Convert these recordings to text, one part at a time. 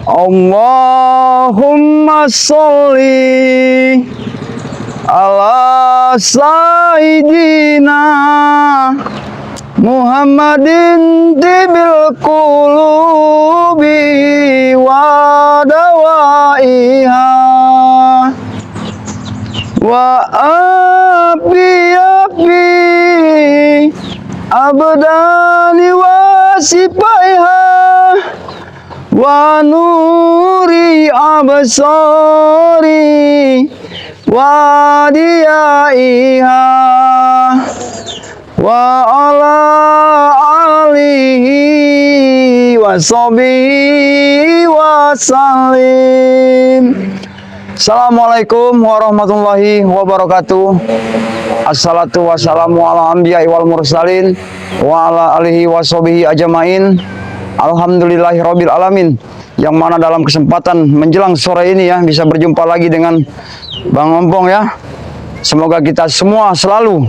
Allahumma sholli ala sayyidina Muhammadin tibil qulubi wa dawaiha wa api abdani wa sipaiha wa nuri absari wa diyaiha wa ala alihi wa sahbihi wa salim. Assalamualaikum warahmatullahi wabarakatuh. Assalatu wassalamu ala anbiya'i wal mursalin wa ala alihi wa sahbihi ajmain. Alhamdulillahirabbil alamin. Yang mana dalam kesempatan menjelang sore ini ya bisa berjumpa lagi dengan Bang Ompong ya. Semoga kita semua selalu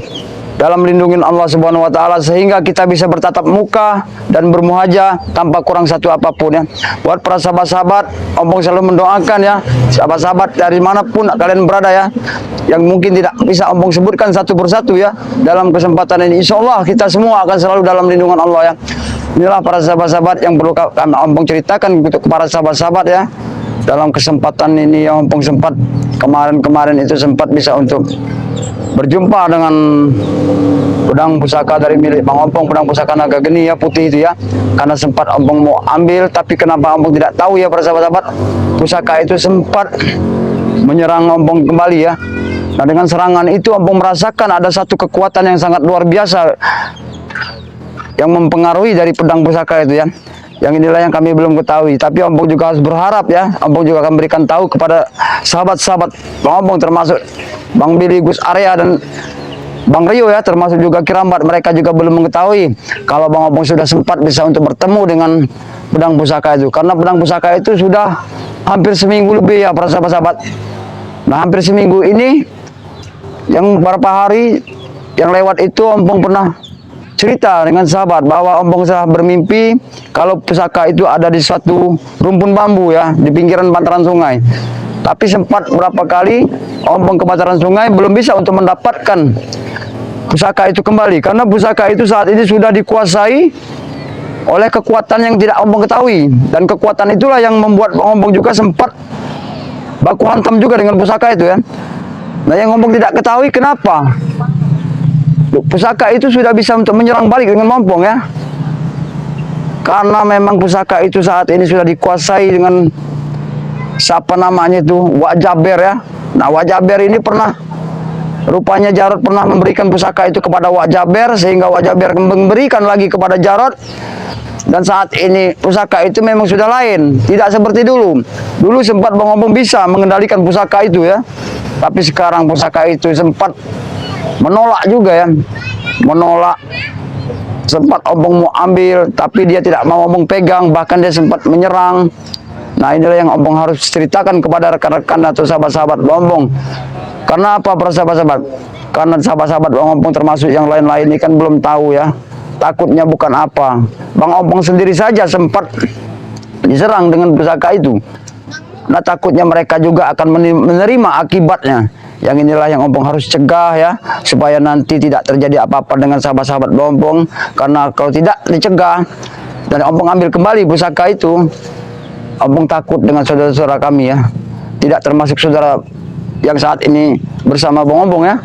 dalam lindungin Allah Subhanahu wa taala sehingga kita bisa bertatap muka dan bermuhajah tanpa kurang satu apapun ya. Buat para sahabat-sahabat, Ompong selalu mendoakan ya, sahabat-sahabat dari manapun kalian berada ya, yang mungkin tidak bisa Ompong sebutkan satu persatu ya. Dalam kesempatan ini insyaallah kita semua akan selalu dalam lindungan Allah ya. Inilah para sahabat-sahabat yang perlu Ompong ceritakan untuk para sahabat-sahabat ya. Dalam kesempatan ini yang Ompong sempat kemarin itu sempat bisa untuk berjumpa dengan pedang pusaka dari milik Bang Ompong, pedang pusaka naga geni ya, putih itu ya. Karena sempat Ompong mau ambil, tapi kenapa Ompong tidak tahu ya para sahabat-sahabat, pusaka itu sempat menyerang Ompong kembali ya. Nah dengan serangan itu Ompong merasakan ada satu kekuatan yang sangat luar biasa yang mempengaruhi dari pedang pusaka itu ya. Yang inilah yang kami belum ketahui, tapi Ompong juga harus berharap ya. Ompong juga akan berikan tahu kepada sahabat-sahabat Bang Ompong termasuk Bang Billy, Gus Arya dan Bang Rio ya, termasuk juga Kirambat. Mereka juga belum mengetahui kalau Bang Ompong sudah sempat bisa untuk bertemu dengan pedang pusaka itu. Karena pedang pusaka itu sudah hampir seminggu lebih ya para sahabat-sahabat. Nah hampir seminggu ini yang beberapa hari yang lewat itu Ompong pernah cerita dengan sahabat bahwa Ompong sudah bermimpi kalau pusaka itu ada di suatu rumpun bambu ya, di pinggiran bantaran sungai. Tapi sempat berapa kali Ompong ke bantaran sungai belum bisa untuk mendapatkan pusaka itu kembali, karena pusaka itu saat ini sudah dikuasai oleh kekuatan yang tidak Ompong ketahui, dan kekuatan itulah yang membuat Ompong juga sempat baku hantam juga dengan pusaka itu ya. Nah yang Ompong tidak ketahui kenapa pusaka itu sudah bisa untuk menyerang balik dengan Ompong ya. Karena memang pusaka itu saat ini sudah dikuasai dengan siapa namanya itu, Wak Jaber ya. Nah Wak Jaber ini pernah, rupanya Jarot pernah memberikan pusaka itu kepada Wak Jaber, sehingga Wak Jaber memberikan lagi kepada Jarot. Dan saat ini pusaka itu memang sudah lain, tidak seperti dulu. Dulu sempat Bang Ompong bisa mengendalikan pusaka itu ya, tapi sekarang pusaka itu sempat menolak juga ya, menolak. Sempat Ompong mau ambil, tapi dia tidak mau Ompong pegang, bahkan dia sempat menyerang. Nah inilah yang Ompong harus ceritakan kepada rekan-rekan atau sahabat-sahabat Bang Ompong. Karena apa para sahabat-sahabat? Karena sahabat-sahabat Bang Ompong termasuk yang lain-lain ini kan belum tahu ya. Takutnya bukan apa, Bang Ompong sendiri saja sempat diserang dengan pusaka itu. Nah takutnya mereka juga akan menerima akibatnya. Yang inilah yang Ompong harus cegah ya, supaya nanti tidak terjadi apa-apa dengan sahabat-sahabat Bang Ompong. Karena kalau tidak dicegah dan Ompong ambil kembali pusaka itu, Ompong takut dengan saudara-saudara kami ya, tidak termasuk saudara yang saat ini bersama Bang Ompong ya.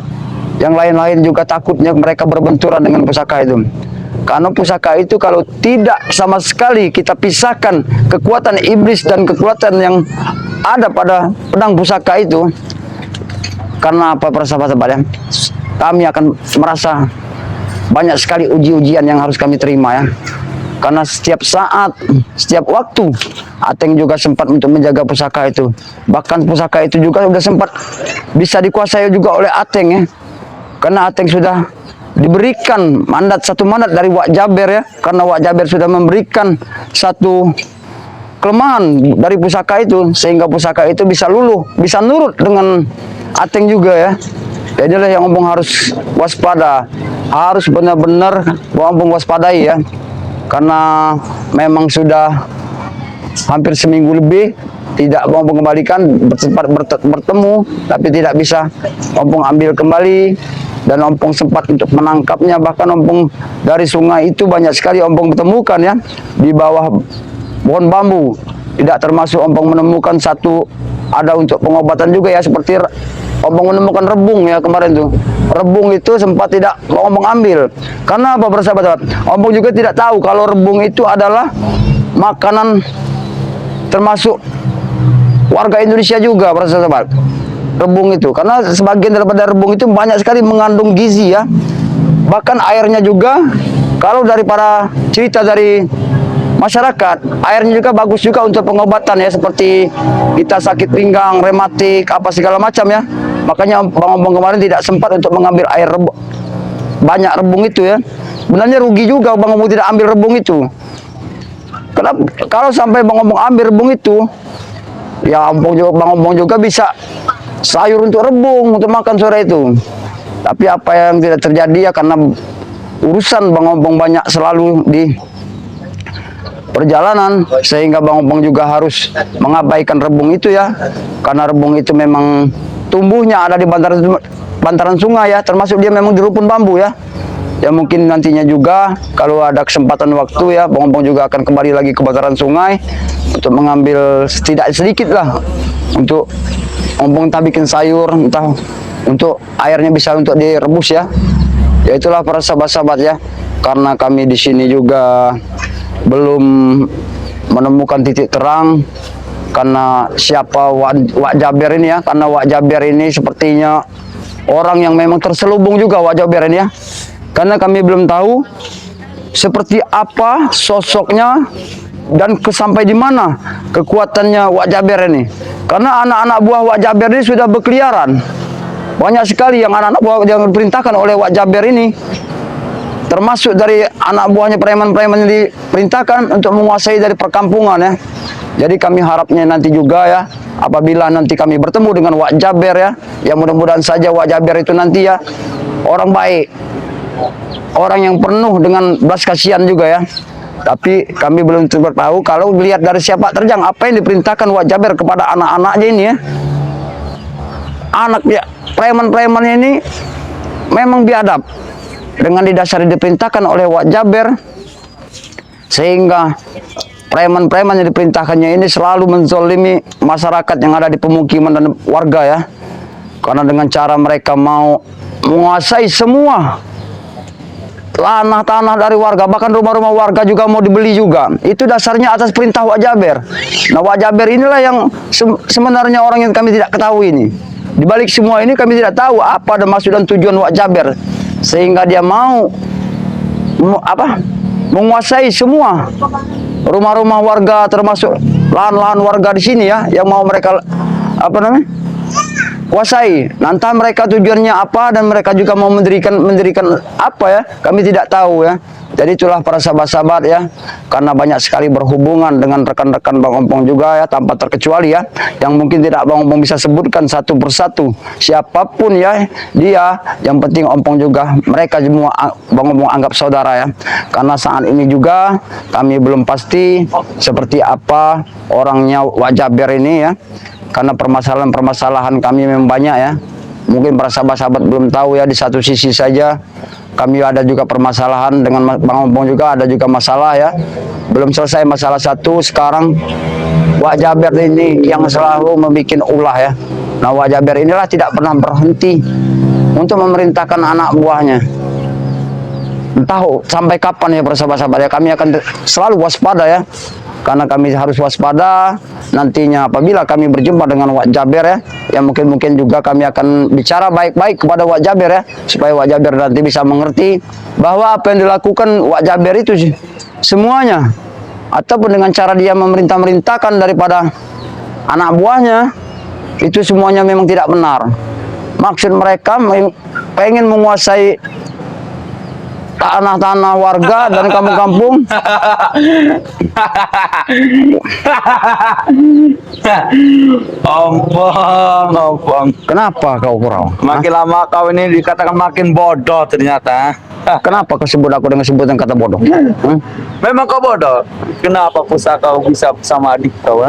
Yang lain-lain juga takutnya mereka berbenturan dengan pusaka itu. Karena pusaka itu kalau tidak sama sekali kita pisahkan kekuatan iblis dan kekuatan yang ada pada pedang pusaka itu, karena apa para sahabat-sahabat ya, kami akan merasa banyak sekali uji-ujian yang harus kami terima ya. Karena setiap saat, setiap waktu Ateng juga sempat untuk menjaga pusaka itu. Bahkan pusaka itu juga sudah sempat bisa dikuasai juga oleh Ateng ya. Karena Ateng sudah diberikan satu mandat dari Wak Jaber ya. Karena Wak Jaber sudah memberikan satu kelemahan dari pusaka itu, sehingga pusaka itu bisa luluh, bisa nurut dengan Ateng juga ya. Jadilah yang Ompong harus waspada, harus benar-benar Ompong waspadai ya. karena memang sudah hampir seminggu lebih tidak mau mengembalikan, sempat bertemu tapi tidak bisa Ompong ambil kembali, dan Ompong sempat untuk menangkapnya. Bahkan Ompong dari sungai itu banyak sekali Ompong temukan ya di bawah pohon bambu. Tidak termasuk Ompong menemukan satu ada untuk pengobatan juga ya, seperti Ompong menemukan rebung ya kemarin tuh. Rebung itu sempat tidak mau Ompong ambil. Karena apa bersahabat? Ompong juga tidak tahu kalau rebung itu adalah makanan termasuk warga Indonesia juga, para sahabat. Rebung itu, karena sebagian daripada rebung itu banyak sekali mengandung gizi ya. Bahkan airnya juga, kalau daripada cerita dari masyarakat, airnya juga bagus juga untuk pengobatan ya, seperti kita sakit pinggang, rematik, apa segala macam ya. Makanya Bang Ompong kemarin tidak sempat untuk mengambil air banyak rebung itu ya. Sebenarnya rugi juga Bang Ompong tidak ambil rebung itu. Kenapa? Kalau sampai Bang Ompong ambil rebung itu, ya Bang Ompong juga bisa sayur untuk rebung untuk makan sore itu. Tapi apa yang tidak terjadi ya, karena urusan Bang Ompong banyak selalu di perjalanan, sehingga Bang Ompong juga harus mengabaikan rebung itu ya. Karena rebung itu memang tumbuhnya ada di bantaran sungai ya, termasuk dia memang di rumpun bambu ya. Ya mungkin nantinya juga kalau ada kesempatan waktu ya, Bang Ompong juga akan kembali lagi ke bantaran sungai untuk mengambil sedikit lah, untuk Ompong entah bikin sayur, entah untuk airnya bisa untuk direbus ya. Ya itulah para sahabat-sahabat ya, karena kami di sini juga belum menemukan titik terang karena siapa Wak Jaber ini ya, karena Wak Jaber ini sepertinya orang yang memang terselubung juga Wak Jaber ini ya. Karena kami belum tahu seperti apa sosoknya dan sampai di mana kekuatannya Wak Jaber ini. Karena anak-anak buah Wak Jaber ini sudah berkeliaran. Banyak sekali yang anak-anak buah yang diperintahkan oleh Wak Jaber ini. Termasuk dari anak buahnya preman-preman yang diperintahkan untuk menguasai dari perkampungan ya. Jadi kami harapnya nanti juga ya, apabila nanti kami bertemu dengan Wak Jaber ya, yang mudah-mudahan saja Wak Jaber itu nanti ya orang baik, orang yang penuh dengan belas kasihan juga ya. Tapi kami belum tahu kalau melihat dari siapa terjang apa yang diperintahkan Wak Jaber kepada anak-anaknya ini ya. Anak ya, preman-preman ini memang biadab, dengan didasari diperintahkan oleh Wak Jaber, sehingga preman-preman yang diperintahkannya ini selalu menzolimi masyarakat yang ada di pemukiman dan warga ya. Karena dengan cara mereka mau menguasai semua tanah-tanah dari warga, bahkan rumah-rumah warga juga mau dibeli juga. Itu dasarnya atas perintah Wak Jaber. Nah, Wak Jaber inilah yang sebenarnya orang yang kami tidak ketahui ini. Di balik semua ini kami tidak tahu apa ada maksud dan tujuan Wak Jaber, sehingga dia mau menguasai semua rumah-rumah warga, termasuk lahan-lahan warga di sini ya, yang mau mereka kuasai. Nanti mereka tujuannya apa dan mereka juga mau mendirikan apa ya, kami tidak tahu ya. Jadi itulah para sahabat-sahabat ya, karena banyak sekali berhubungan dengan rekan-rekan Bang Ompong juga ya, tanpa terkecuali ya, yang mungkin tidak Bang Ompong bisa sebutkan satu persatu siapapun ya dia, yang penting Ompong juga mereka semua Bang Ompong anggap saudara ya. Karena saat ini juga kami belum pasti seperti apa orangnya Wak Jaber ini ya, karena permasalahan-permasalahan kami memang banyak ya. Mungkin para sahabat-sahabat belum tahu ya, di satu sisi saja kami ada juga permasalahan dengan Bang Ompong, juga ada juga masalah ya. Belum selesai masalah satu, sekarang Wak Jaber ini yang selalu membuat ulah ya. Nah, Wak Jaber inilah tidak pernah berhenti untuk memerintahkan anak buahnya. Entah sampai kapan ya para sahabat-sahabat ya, kami akan selalu waspada ya. Karena kami harus waspada nantinya apabila kami berjumpa dengan Wak Jaber ya, yang mungkin juga kami akan bicara baik-baik kepada Wak Jaber ya, supaya Wak Jaber nanti bisa mengerti bahwa apa yang dilakukan Wak Jaber itu semuanya, ataupun dengan cara dia memerintahkan daripada anak buahnya, itu semuanya memang tidak benar. Maksud mereka pengen menguasai tanah-tanah warga dan kampung-kampung. Ompong. Kenapa kau kurang? Makin lama kau ini dikatakan makin bodoh ternyata. Kenapa kau sebut aku dengan sebutan kata bodoh? Memang kau bodoh. Kenapa pusaka kau bisa sama adik kau?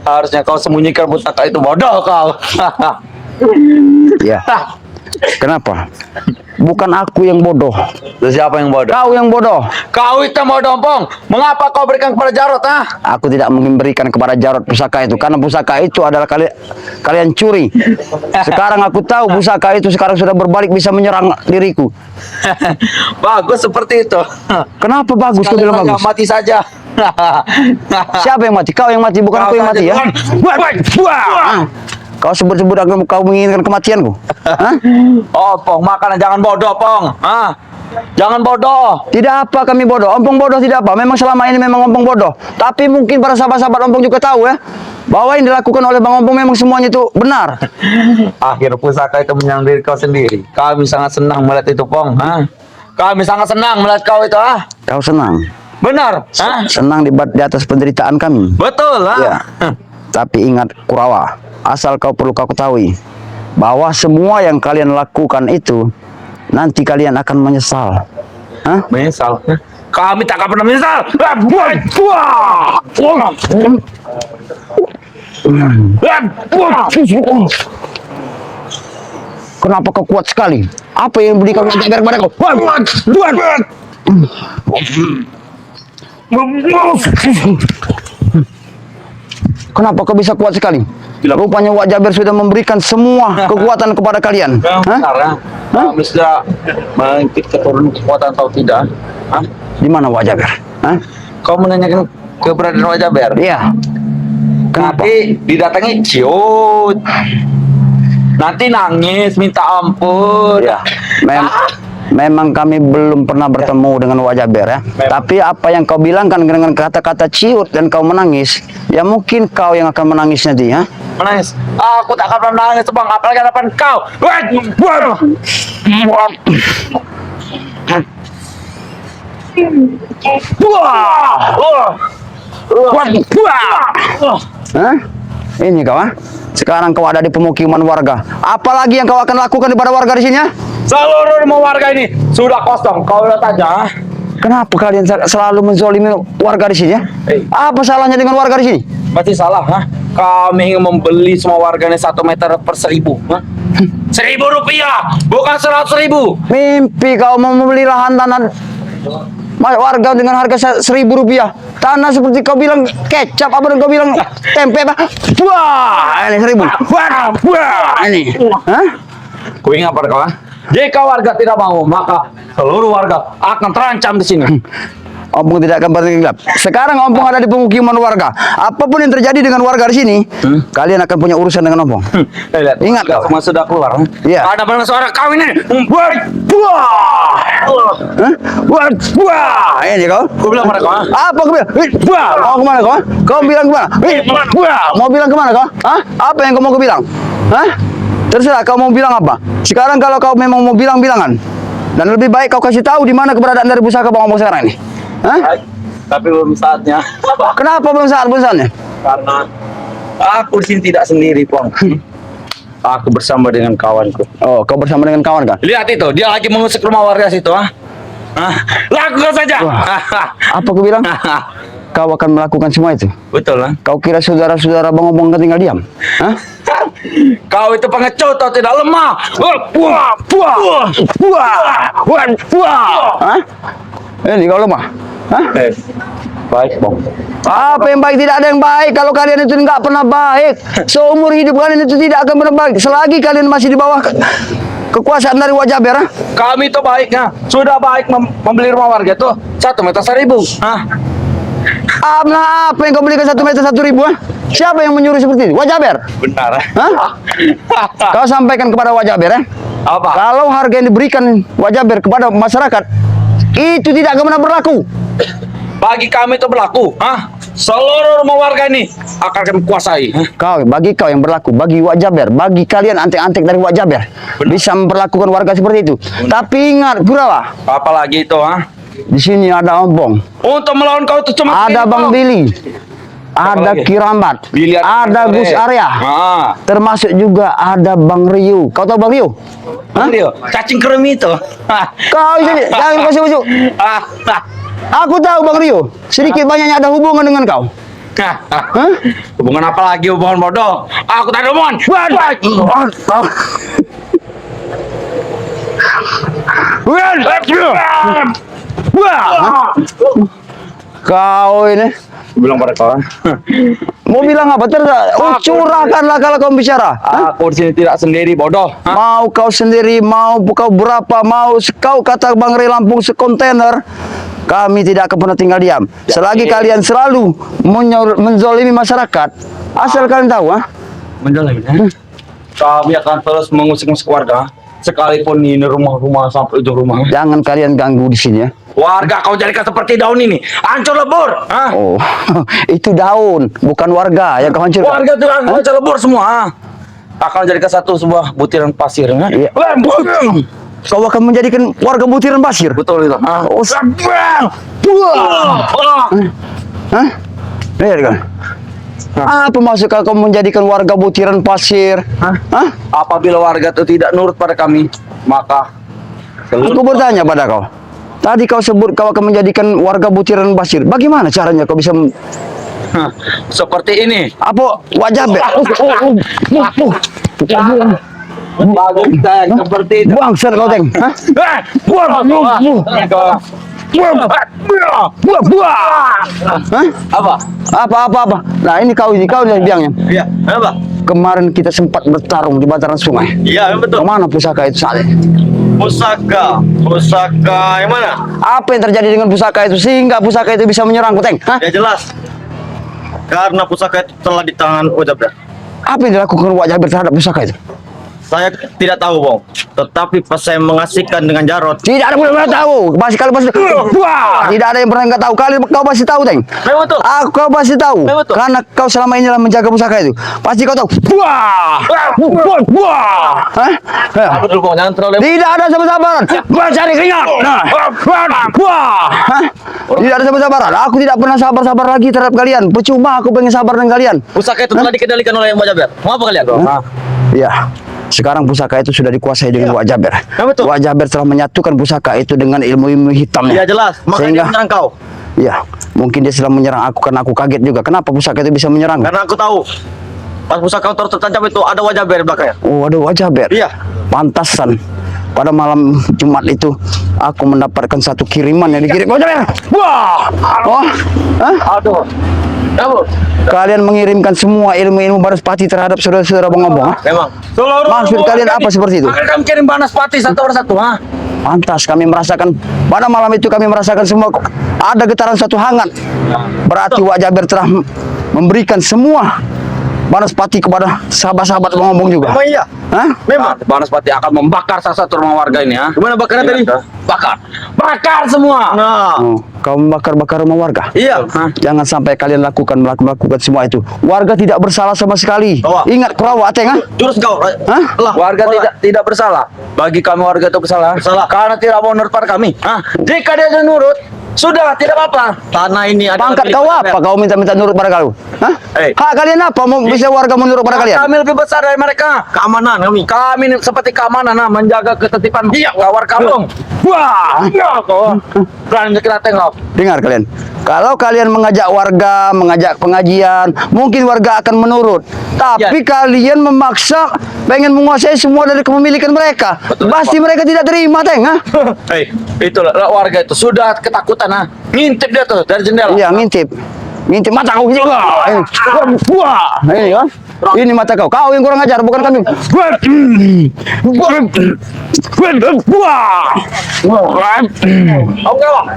Harusnya kau sembunyikan pusaka itu, bodoh kau. Ya. Kenapa? Bukan aku yang bodoh. Terus siapa yang bodoh? Kau yang bodoh. Kau itu bodoh, Pong. Mengapa kau berikan kepada Jarot, Aku tidak mungkin berikan kepada Jarot pusaka itu karena pusaka itu adalah kalian curi. Sekarang aku tahu pusaka itu sekarang sudah berbalik bisa menyerang diriku. Bagus seperti itu. Kenapa bagus? Kau bilang bagus. Mati saja. Siapa yang mati? Kau yang mati, bukan aku yang mati ya. Kau sebut-sebut kau menginginkan kematianku. Hah? Oh, Pong, makanya jangan bodoh, Pong. Jangan bodoh. Tidak apa kami bodoh. Ompong bodoh tidak apa. Memang selama ini memang Ompong bodoh. Tapi mungkin para sahabat-sahabat Ompong juga tahu ya, bahwa yang dilakukan oleh Bang Ompong memang semuanya itu benar. Akhir pusaka itu menyerang diri kau sendiri. Kami sangat senang melihat itu, Pong. Kami sangat senang melihat kau itu. Kau senang? Benar. Senang di atas penderitaan kami. Betul, Ya. Tapi ingat Kurawa, asal kau perlu kau ketahui bahwa semua yang kalian lakukan itu nanti kalian akan menyesal. Menyesal? Kami tak akan pernah menyesal. Kenapa kau kuat sekali? Apa yang beri kau jaga kepada kau? Kenapa kau bisa kuat sekali? Rupanya Wak Jaber sudah memberikan semua kekuatan kepada kalian. Kami sudah mengikuti keturunan kekuatan atau tidak? Di mana Wak Jaber? Kau menanyakan keberadaan Wak Jaber? Iya. Kenapa? Nanti didatangi ciut. Nanti nangis minta ampun. Ya. Memang kami belum pernah bertemu dengan Wak Jaber ya. Tapi apa yang kau bilangkan dengan kata-kata ciut dan kau menangis, ya mungkin kau yang akan menangis nanti ya. Menangis? Aku tak akan menangis, Bang. Apalagi hadapan kau. Ini kau Sekarang kau ada di pemukiman warga. Apalagi yang kau akan lakukan kepada warga di sini ya? Seluruh rumah warga ini sudah kosong. Kau lihat aja. Kenapa kalian selalu menzolimi warga di sini ya? Apa salahnya dengan warga di sini? Berarti salah, Kami ingin membeli semua warganya 1 meter per 1.000. 1.000 rupiah, bukan 100.000. Mimpi kau mau membeli lahan tanah warga dengan harga 1.000 rupiah. Tanah seperti kau bilang kecap apa dan kau bilang tempe apa? Wah, ini 1.000. Wah, ini. Kau ingat pada kau? Jika warga tidak mau, maka seluruh warga akan terancam di sini. Ompong tidak akan pernah gelap. Sekarang Ompong ada di pemukiman warga. Apapun yang terjadi dengan warga di sini, kalian akan punya urusan dengan Ompong. Ingat kau. Semua sudah keluar. Iya. Ada mana suara kau ini? Wah, ini kau. Kau bilang pada kau? Apa kau bilang? Wah, mau kemana kau? Kau bilang kemana? Wah, mau bilang kemana kau? Apa yang kau mau bilang? Terserah kau mau bilang apa. Sekarang kalau kau memang mau bilang-bilangan, dan lebih baik kau kasih tahu di mana keberadaan dari pusaka Bang Ompong sekarang ini. Tapi belum saatnya. Kenapa belum saatnya? Karena aku di sini tidak sendiri, Pong. Aku bersama dengan kawanku. Oh, kau bersama dengan kawan kan? Lihat itu, dia lagi mengusik rumah warga situ, Lakukan saja. Apa kau bilang? Kau akan melakukan semua itu? Betul, Kau kira saudara-saudara Bang Ompong tinggal diam? Kau itu pengecut atau tidak lemah? Ini kau lemah? Baik, Bang. Apa yang baik? Tidak ada yang baik. Kalau kalian itu nggak pernah baik, seumur hidup kalian itu tidak akan pernah baik. Selagi kalian masih di bawah kekuasaan dari Wak Jaber. Kami itu baiknya sudah baik membeli rumah warga itu 1 meter 1.000. Apa yang kau belikan 1 meter 1.000? Siapa yang menyuruh seperti itu? Wak Jaber? Benar. Kau sampaikan kepada Wak Jaber ya? Apa? Kalau harga yang diberikan Wak Jaber kepada masyarakat itu tidak akan pernah berlaku. Bagi kami itu berlaku. Seluruh rumah warga ini akan kami kuasai. Bagi kau yang berlaku, bagi Wak Jaber, bagi kalian antek-antek dari Wak Jaber, bisa memperlakukan warga seperti itu. Tapi ingat, Kurawa. Apalagi itu, Di sini ada Ompong. Untuk melawan kau itu cuma ada Bang Billy. ada lagi? Kirambat, Biliar ada Gus Arya, termasuk juga ada Bang Rio. Kau tahu Bang Rio? Hah? Rio, cacing kremi itu. Kau ini jangan kasih masuk. Aku tahu Bang Rio. Sedikit banyaknya ada hubungan dengan kau. Hah? Hubungan apa lagi, hubungan bodoh? Aku tak ada hubungan. Kau ini Bilang pada kawan. mau bilang apa? Curahkanlah kalau kau bicara. Hah? Aku di sini tidak sendiri, bodoh. Mau kau sendiri, mau kau berapa, mau kau kata Bang Ray Lampung sekontainer, kami tidak akan pernah tinggal diam. Selagi kalian selalu menzolimi masyarakat, asal kalian tahu, Menjalani. Kami akan terus mengusik warga, sekalipun ini rumah-rumah sampai ujung rumah. jangan kalian ganggu di sini ya. Warga kau jadikan seperti daun ini, hancur lebur. Oh, itu daun, bukan warga yang kau hancurkan. Warga itu hancur lebur semua. Akan jadikan satu sebuah butiran pasir. Iya. Kau akan menjadikan warga butiran pasir. Betul itu. Oh, hah? Lihat kan? Apa maksud kau menjadikan warga butiran pasir? Hah? Apabila warga itu tidak nurut pada kami, maka Aku bertanya pada kau. Tadi kau sebut kau akan menjadikan warga butiran pasir. Bagaimana caranya kau bisa seperti ini. apa wajah Bagus saya seperti itu. bangsat kau teng? Hah? Hah? Apa? Nah ini kau yang bilangnya. Iya, apa? Kemarin kita sempat bertarung di bantaran sungai. Iya, betul. Kemana pusaka itu saat ini? Pusaka yang mana? Apa yang terjadi dengan pusaka itu sehingga pusaka itu bisa menyerangku teng? Hah? Ya jelas. Karena pusaka itu telah di tangan Wajabda. Apa yang dilakukan Wak Jabir terhadap pusaka itu? Saya tidak tahu, Bang. Tetapi pas saya mengasihkan dengan Jarot, Tidak ada yang pernah tahu. Kalian pasti. Wah, tidak ada yang pernah nggak tahu. Kau pasti tahu, teng. memang tuh. Kau pasti tahu. Memang betul. Karena kau selama ini dalam menjaga pusaka itu. Pasti kau tahu. Wah. Hah? Apa dulu, Bang? Jangan terlalu Tidak ada sabar-sabaran. Mencari keringat. Nah. Wah. Hah? Tidak ada sabar-sabaran. Aku tidak pernah sabar-sabar lagi terhadap kalian. Percuma aku pengen sabar dengan kalian. Pusaka itu telah dikendalikan oleh Wajabda. Mau apa kalian? Ya. Sekarang pusaka itu sudah dikuasai dengan Wak Jabir. betul. Wak Jabir telah menyatukan pusaka itu dengan ilmu-ilmu hitamnya. Ya jelas. Makanya Sehingga- dia menyerang kau. Ya, mungkin dia sedang menyerang aku karena aku kaget juga. Kenapa pusaka itu bisa menyerang? Karena aku tahu. Pas pusaka tertancap itu ada Wajabda di belakangnya. Oh, aduh, Wak Jabir. Iya. Pantasan. Pada malam Jumat itu aku mendapatkan satu kiriman yang dikirim Wak Jabir. Wah! Oh, hah? Aduh. Kamu. Kalian mengirimkan semua ilmu-ilmu Banaspati terhadap saudara-saudara Bang Obong. Memang. Maksud kalian apa seperti itu? Akan kami kirim Banaspati satu persatu, Pantas kami merasakan pada malam itu kami merasakan semua ada getaran satu hangat. Berarti Wak Jabir telah memberikan semua Banaspati kepada sahabat-sahabat Bang Obong juga. Memang iya. Hah? Memang. Banaspati akan membakar salah satu rumah warga ini, Gimana bakarnya tadi? Bakar semua. Nah. Oh, kau membakar-bakar rumah warga. Iya. Jangan sampai kalian melakukan semua itu. Warga tidak bersalah sama sekali. Bawa. Ingat Kurawa, Ateng, ha? Jurus kau. Hah? Lah. Warga tidak bersalah. Bagi kami warga itu bersalah. Bersalah. Karena tidak mau nurut pada kami. Jika dia sudah nurut, sudah tidak apa-apa. Tanah ini ada Pangkat kau apa? Kau minta minta nurut pada kau? Hah? Eh. Hak kalian apa? Mau bisa warga menurut pada kalian? Kami lebih besar dari mereka. Keamanan kami. Kami ini seperti keamanan, menjaga ketertiban gawar kampung. Wah! Ya kau. Berani kita tengok. Dengar kalian. Kalau kalian mengajak warga, mengajak pengajian, mungkin warga akan menurut. Tapi kalian memaksa pengen menguasai semua dari kepemilikan mereka. Pasti mereka tidak terima, Teng, ha? Hei, itulah warga itu sudah ketakutan, ngintip dia tuh dari jendela. Iya, ngintip. Ngintip mata kau juga. Wah, ini kan. Ini mata kau. Kau yang kurang ajar, bukan kami. Wah. Oke, Bang.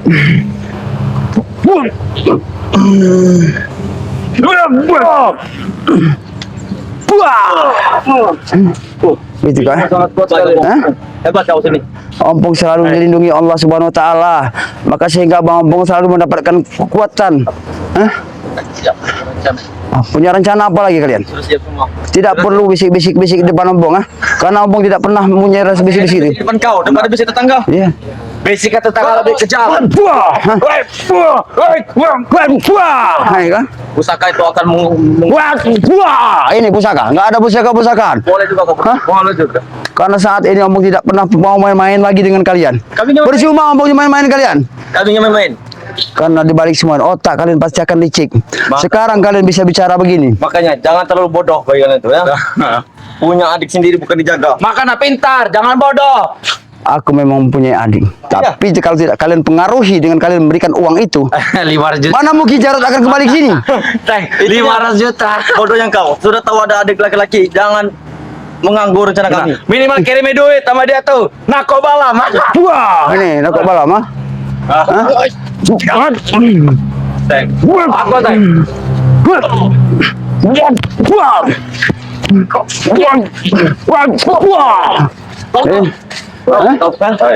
Gitu kan? Sangat kuat sekali. Hah? Hebat kau sini. Ompong selalu dilindungi Allah Subhanahu wa taala. Maka sehingga Bang Ompong selalu mendapatkan kekuatan. Hah? Punya rencana apa lagi kalian? Sudah siap semua. Tidak perlu bisik-bisik di depan Ompong, ha? Karena Ompong tidak pernah punya rasa bisik-bisik itu. Depan kau, depan bisa tetangga. Iya. Basic kata Tagalog lebih kejam. Buah. Hai kan? Pusaka itu akan Wah, ini pusaka. Nggak ada pusaka-pusakaan. boleh juga kau. Hah? Boleh juga. Karena saat ini Ompong tidak pernah mau main-main lagi dengan kalian. Kami nggak Percuma Ompong main-main kalian. Kami nggak main-main. Karena dibalik semua otak kalian pasti akan licik. Sekarang kalian bisa bicara begini. Makanya jangan terlalu bodoh bagi kalian itu ya. Punya adik sendiri bukan dijaga. Makanya pintar, jangan bodoh. Aku memang mempunyai adik. Tapi kalau tidak kalian pengaruhi dengan kalian memberikan uang itu, 500 juta. mana mungkin Jarod akan kembali ke sini? Teng, 500 juta. Bodoh yang kau. Sudah tahu ada adik laki-laki, jangan mengganggu rencana kami. Minimal kirim duit sama dia tuh. Nakobala, mah. Wah, ini nak bala mah. Teng. Aku teng.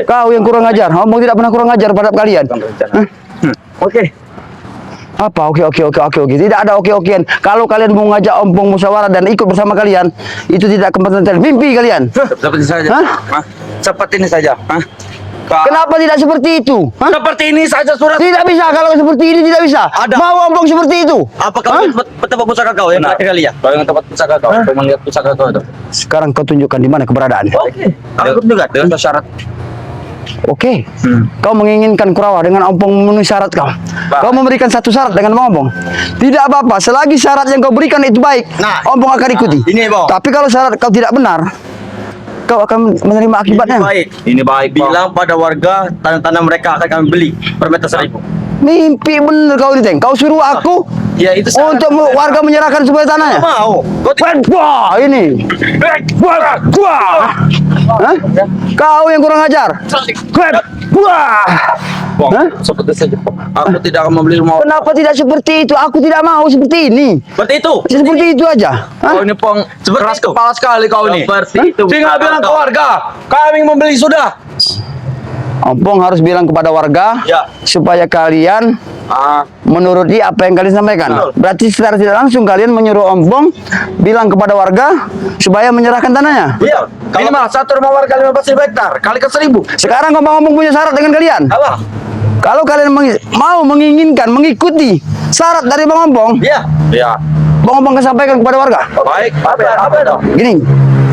Kau yang kurang ajar. Ompong tidak pernah kurang ajar pada kalian. Oke. Apa? Oke. Tidak ada oke-okean. Kalau kalian mau ngajak Ompong musyawarah dan ikut bersama kalian, itu tidak kepentingan mimpi kalian. Seperti saja. Hah? Hah? Seperti ini saja. Hah? Kenapa tidak seperti itu? Hah? Seperti ini saja surat. Tidak bisa kalau seperti ini tidak bisa. Ada. Mau Ompong seperti itu? Apa kau tempat pusaka kau yang terakhir kali ya? Kau yang tempat pusaka kau. Kau melihat pusaka kau itu. Sekarang kau tunjukkan di mana keberadaannya. Oke. Aku juga Dengan syarat. Oke. Kau menginginkan Kurawa dengan Ompong memenuhi syarat kau. Kau memberikan satu syarat dengan Ompong. Tidak apa-apa, selagi syarat yang kau berikan itu baik, Nah. Ompong akan ikuti. Ini, Bang. Tapi kalau syarat kau tidak benar, kau akan menerima akibatnya. baik. Ini baik, Bang. Bilang pada warga tanah-tanah mereka akan kami beli per meter 1.000. Mimpi bener kau ini, Teng. Kau suruh aku Ya itu syarat. untuk warga menyerahkan sebuah tanahnya. Mau. Wah, ini. Wah. Hah? Kau yang kurang ajar. Wah. Bang, Hah? seperti saja. Aku tidak akan membeli rumah. Kenapa tidak seperti itu? Aku tidak mau seperti ini. Seperti itu. Seperti itu aja. Kau Hah? ini pong Seperti keras itu. kepala sekali kau ini. Seperti itu. Tinggal bilang ke warga, kami membeli sudah. Ompong harus bilang kepada warga Ya. supaya kalian menuruti apa yang kalian sampaikan. Betul. Berarti secara tidak langsung kalian menyuruh Ompong bilang kepada warga supaya menyerahkan tanahnya. Iya. Kalau mah satu rumah warga 15.000 hektar, kalikan 1.000. Sekarang Ompong punya syarat dengan kalian. Apa? Kalau kalian mau menginginkan mengikuti syarat dari Bang Ompong, Iya. Ya, Bang Ompong akan sampaikan kepada warga. baik. Apa dong? Gini,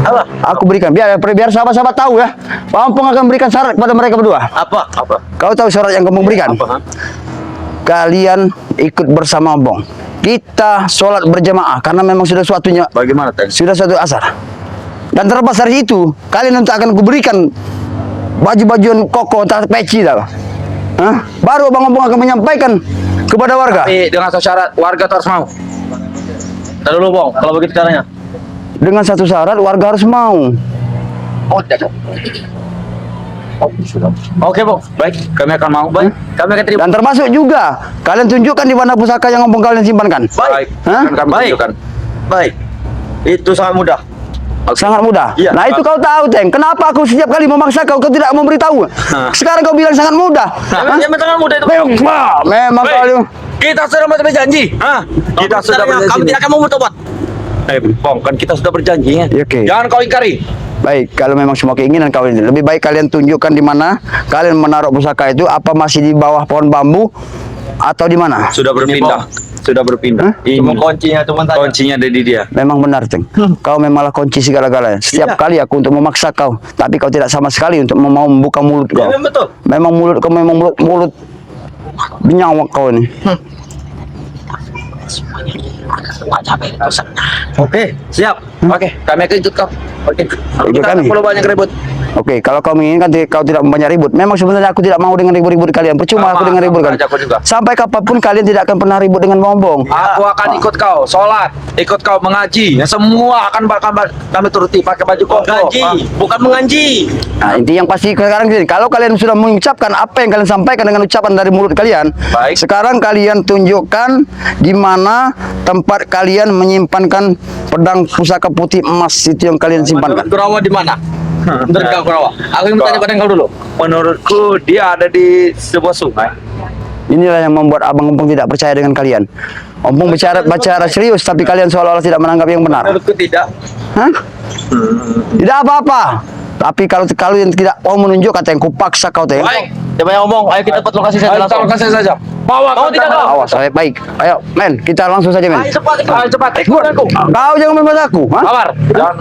Apa? aku berikan biar sahabat-sahabat tahu ya. Bang Ompong akan berikan syarat kepada mereka berdua. Apa? Apa? Kau tahu syarat yang kamu berikan? Apa? Kalian ikut bersama Ompong. Kita sholat berjamaah karena memang sudah suatunya, Bagaimana, Teng? sudah suatu asar. Dan terlepas dari itu, kalian nanti akan kuberikan baju-bajuan koko entah peci dah. Hah? Baru Bang Ompong akan menyampaikan kepada warga. Tapi dengan satu syarat, warga harus mau. Tahu dulu, Bang. Kalau begitu caranya. Dengan satu syarat warga harus mau. Oh, tidak. Oke, Bang. Baik, kami akan mau. Baik, kami akan terima. Dan termasuk juga kalian tunjukkan di mana pusaka yang Ompong kalian simpankan. Baik. Hah? Akan kami Baik. tunjukkan. Baik. Itu sangat mudah. Sangat mudah. Iya. Nah itu kau tahu, Teng. Kenapa aku setiap kali memaksa kau tidak memberitahu? Sekarang kau bilang sangat mudah. Hah? Memang sangat mudah itu. Memang Baik. kau. Kita sudah berjanji. Hah? Kita sudah berjanji. Kami tidak akan mau bertobat. Bang, kan kita sudah berjanji ya. Ya, oke. Jangan kau ingkari. Baik, kalau memang semua keinginan kau ini, lebih baik kalian tunjukkan di mana kalian menaruh pusaka itu. Apa masih di bawah pohon bambu atau di mana? Sudah berpindah. Sudah berpindah. Hah? Ini Cuma kuncinya cuma tanya. kuncinya ada di dia. Memang benar, Teng. Kau memanglah kunci segala-galanya. Setiap Iya. kali aku untuk memaksa kau, tapi kau tidak sama sekali untuk mau membuka mulut kau. Ya, memang betul. Memang mulut kau memang mulut benyawak kau ini. Oke, siap. Oke, kami akan ikut kau. Oke. Kita kami. tak perlu banyak ribut. Oke, kalau kau menginginkan kau tidak banyak ribut. Memang sebenarnya aku tidak mau dengan ribut-ribut kalian. Percuma Sama, aku dengan ribut sama kalian. aja aku juga. Sampai kapanpun kalian tidak akan pernah ribut dengan Bombong. Aku akan ikut kau sholat, ikut kau mengaji. Ya, semua akan bakal kami turuti pakai baju koko. Mengaji, bukan menganji. Nah, inti yang pasti sekarang gini, kalau kalian sudah mengucapkan apa yang kalian sampaikan dengan ucapan dari mulut kalian, Baik. sekarang kalian tunjukkan di mana tempat kalian menyimpankan pedang pusaka putih emas itu yang kalian simpankan. Kurawa di mana? Menurut kau Kurawa? Aku yang bertanya pada kau dulu. Menurutku dia ada di sebuah sungai. Inilah yang membuat Abang Ompong tidak percaya dengan kalian. Ompong bicara serius, tapi kalian seolah-olah tidak menanggap yang benar. Menurutku tidak. Hah? Tidak apa-apa. Tapi kalau yang tidak mau menunjuk, kata yang kupaksa kau teh. Baik. Siapa yang ngomong? Ayo kita tempat lokasi saja Ayo, kita langsung. lokasi saja. Bawa Kau tidak tahu? Awas, baik. Ayo, men, kita langsung saja, men. Ayo cepat. Ayo cepat, ikut aku. Kau jangan membuat aku, ha? Kabar. Jangan.